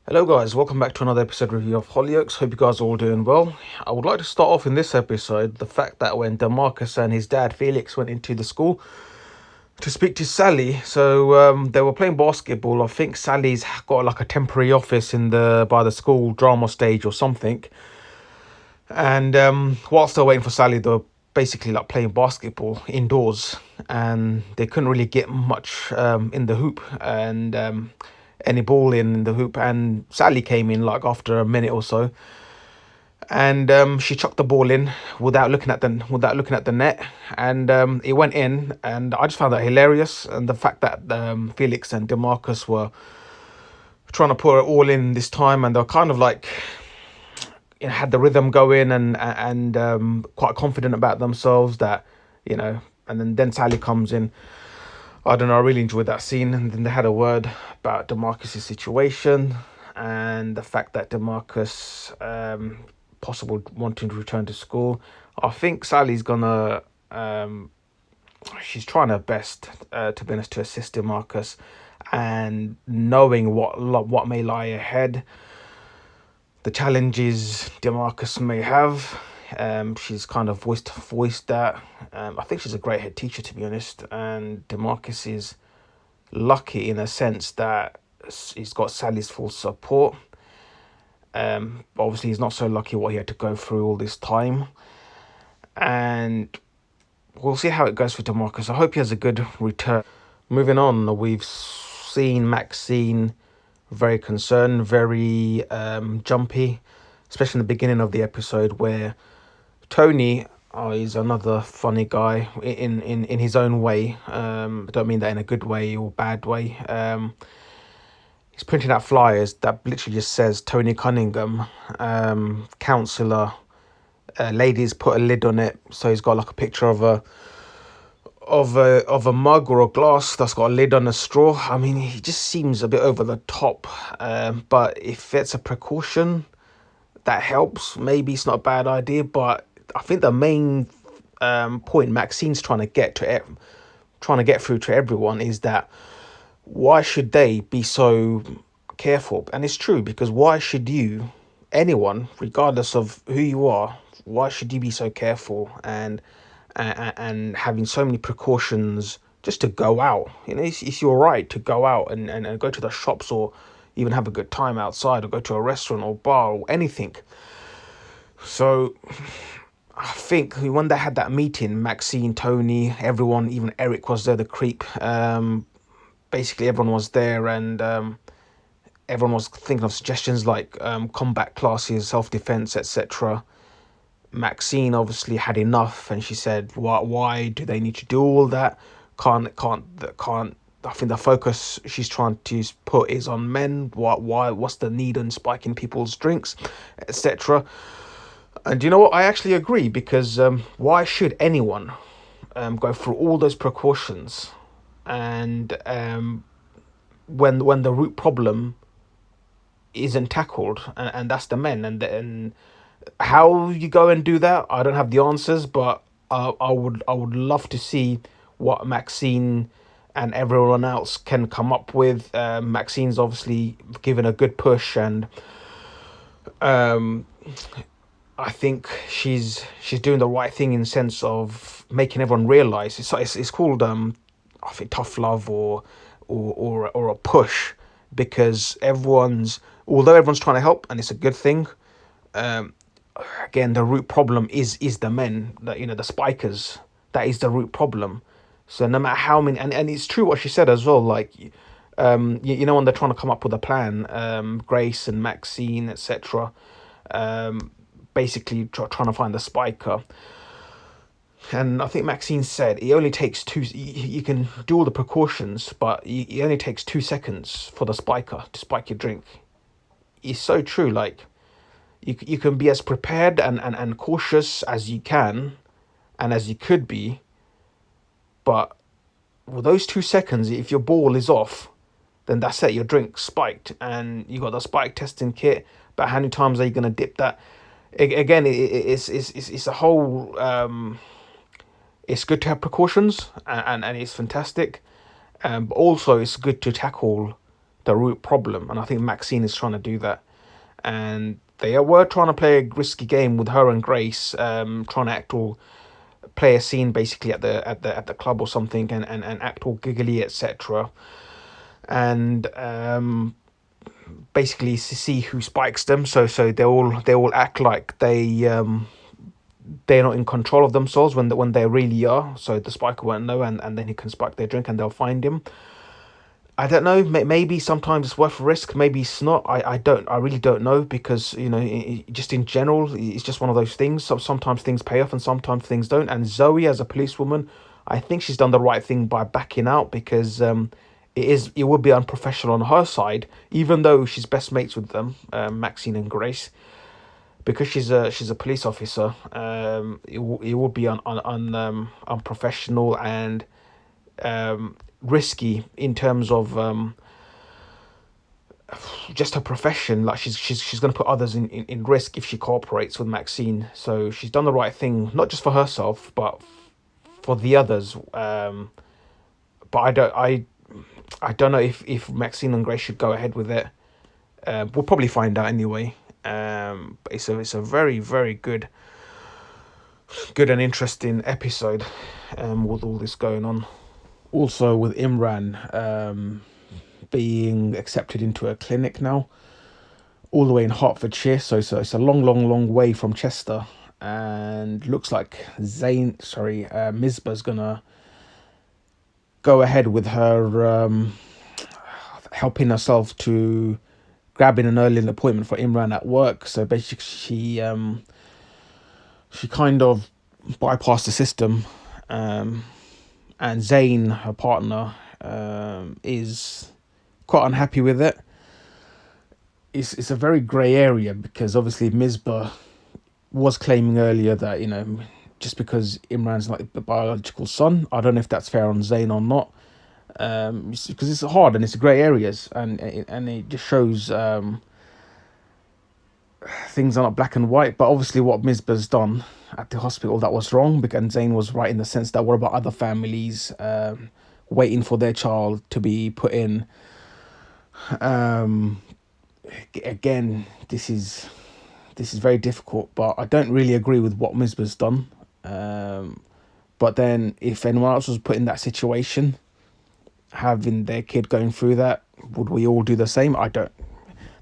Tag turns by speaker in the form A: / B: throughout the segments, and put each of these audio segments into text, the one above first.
A: Hello guys, welcome back to another episode review of Hollyoaks. Hope you guys are all doing well. I would like to start off in this episode the fact that when Demarcus and his dad Felix went into the school to speak to Sally, they were playing basketball. I think Sally's got like a temporary office in the by the school drama stage or something. And whilst they're waiting for Sally, they were basically like playing basketball indoors, and they couldn't really get much in the hoop and any ball in the hoop. And Sally came in like after a minute or so, and she chucked the ball in without looking at the net, and it went in. And I just found that hilarious, and the fact that Felix and Demarcus were trying to put it all in this time, and they're kind of like had the rhythm going and quite confident about themselves that and then Sally comes in. I don't know, I really enjoyed that scene. And then they had a word about Demarcus's situation and the fact that Demarcus possible wanting to return to school. I think Sally's gonna she's trying her best to be honest to assist Demarcus, and knowing what may lie ahead, the challenges Demarcus may have. She's kind of voiced that. I think she's a great head teacher, to be honest. And Demarcus is lucky in a sense that he's got Sally's full support. Obviously, he's not so lucky what he had to go through all this time. And we'll see how it goes for Demarcus. I hope he has a good return. Moving on, we've seen Maxine very concerned, very jumpy, especially in the beginning of the episode where Tony is another funny guy in his own way. I don't mean that in a good way or bad way. He's printing out flyers that literally just says Tony Cunningham, counsellor. Ladies put a lid on it, so he's got like a picture of a mug or a glass that's got a lid on a straw. I mean, he just seems a bit over the top. But if it's a precaution that helps, maybe it's not a bad idea. But I think the main point Maxine's trying to get through to everyone is that why should they be so careful? And it's true, because why should anyone, regardless of who you are, why should you be so careful and having so many precautions just to go out? It's your right to go out and go to the shops, or even have a good time outside, or go to a restaurant or bar or anything. So I think when they had that meeting, Maxine, Tony, everyone, even Eric was there, the creep. Basically, everyone was there, and everyone was thinking of suggestions like combat classes, self-defense, etc. Maxine obviously had enough, and she said, "Why do they need to do all that? Can't." I think the focus she's trying to put is on men. Why? What's the need in spiking people's drinks, etc. And you know what? I actually agree, because why should anyone go through all those precautions, and when the root problem isn't tackled, and that's the men, and how you go and do that, I don't have the answers, but I would love to see what Maxine and everyone else can come up with. Maxine's obviously given a good push, and I think she's doing the right thing in the sense of making everyone realize it's called I think tough love or a push, because although everyone's trying to help, and it's a good thing. Again, the root problem is the men, that the spikers. That is the root problem. So no matter how many, and it's true what she said as well, like when they're trying to come up with a plan, Grace and Maxine, etc., basically trying to find the spiker. And I think Maxine said it only takes two. You can do all the precautions, but it only takes 2 seconds for the spiker to spike your drink. It's so true. Like you can be as prepared and cautious as you can, and as you could be, but with those 2 seconds, if your ball is off, then that's it. Your drink spiked, and you got the spike testing kit. But how many times are you gonna dip that? Again, it's a whole. It's good to have precautions, and it's fantastic. But also, it's good to tackle the root problem, and I think Maxine is trying to do that. And they were trying to play a risky game with her and Grace, trying to play a scene basically at the club or something, and act all giggly, etc. And basically to see who spikes them. So they all act like they're not in control of themselves when they really are. So the spiker won't know, and then he can spike their drink and they'll find him. I don't know. Maybe sometimes it's worth a risk. Maybe it's not. I really don't know, because just in general, it's just one of those things. Sometimes things pay off and sometimes things don't. And Zoe, as a policewoman, I think she's done the right thing by backing out, because it would be unprofessional on her side, even though she's best mates with them, Maxine and Grace, because she's a police officer. It would be unprofessional and risky in terms of just her profession. Like she's going to put others in risk if she cooperates with Maxine. So she's done the right thing, not just for herself but for the others. But I don't know if Maxine and Grace should go ahead with it. We'll probably find out anyway. But it's a very, very good and interesting episode, with all this going on. Also with Imran being accepted into a clinic now, all the way in Hertfordshire. So it's a long way from Chester, and looks like Misbah's gonna go ahead with her helping herself to grabbing an early appointment for Imran at work. So basically she kind of bypassed the system, and Zayn, her partner, is quite unhappy with it. It's a very grey area, because obviously Misbah was claiming earlier that, just because Imran's not the biological son, I don't know if that's fair on Zayn or not, because it's hard and it's grey areas, and it just shows things are not black and white. But obviously what Misbah's done at the hospital, that was wrong, because Zayn was right in the sense that what about other families waiting for their child to be put in? Again, this is very difficult, but I don't really agree with what Misbah's done. But then if anyone else was put in that situation, having their kid going through that, would we all do the same? I don't.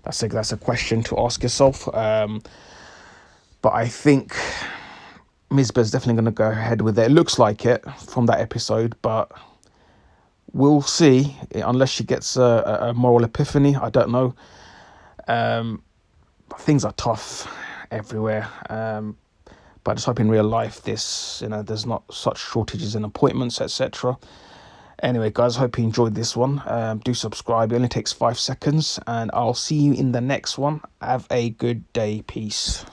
A: That's a question to ask yourself. But I think Misbah's definitely going to go ahead with it. It looks like it from that episode, but we'll see. Unless she gets a moral epiphany, I don't know. Things are tough everywhere. But I just hope in real life there's not such shortages in appointments, etc. Anyway, guys, hope you enjoyed this one. Do subscribe. It only takes 5 seconds, and I'll see you in the next one. Have a good day. Peace.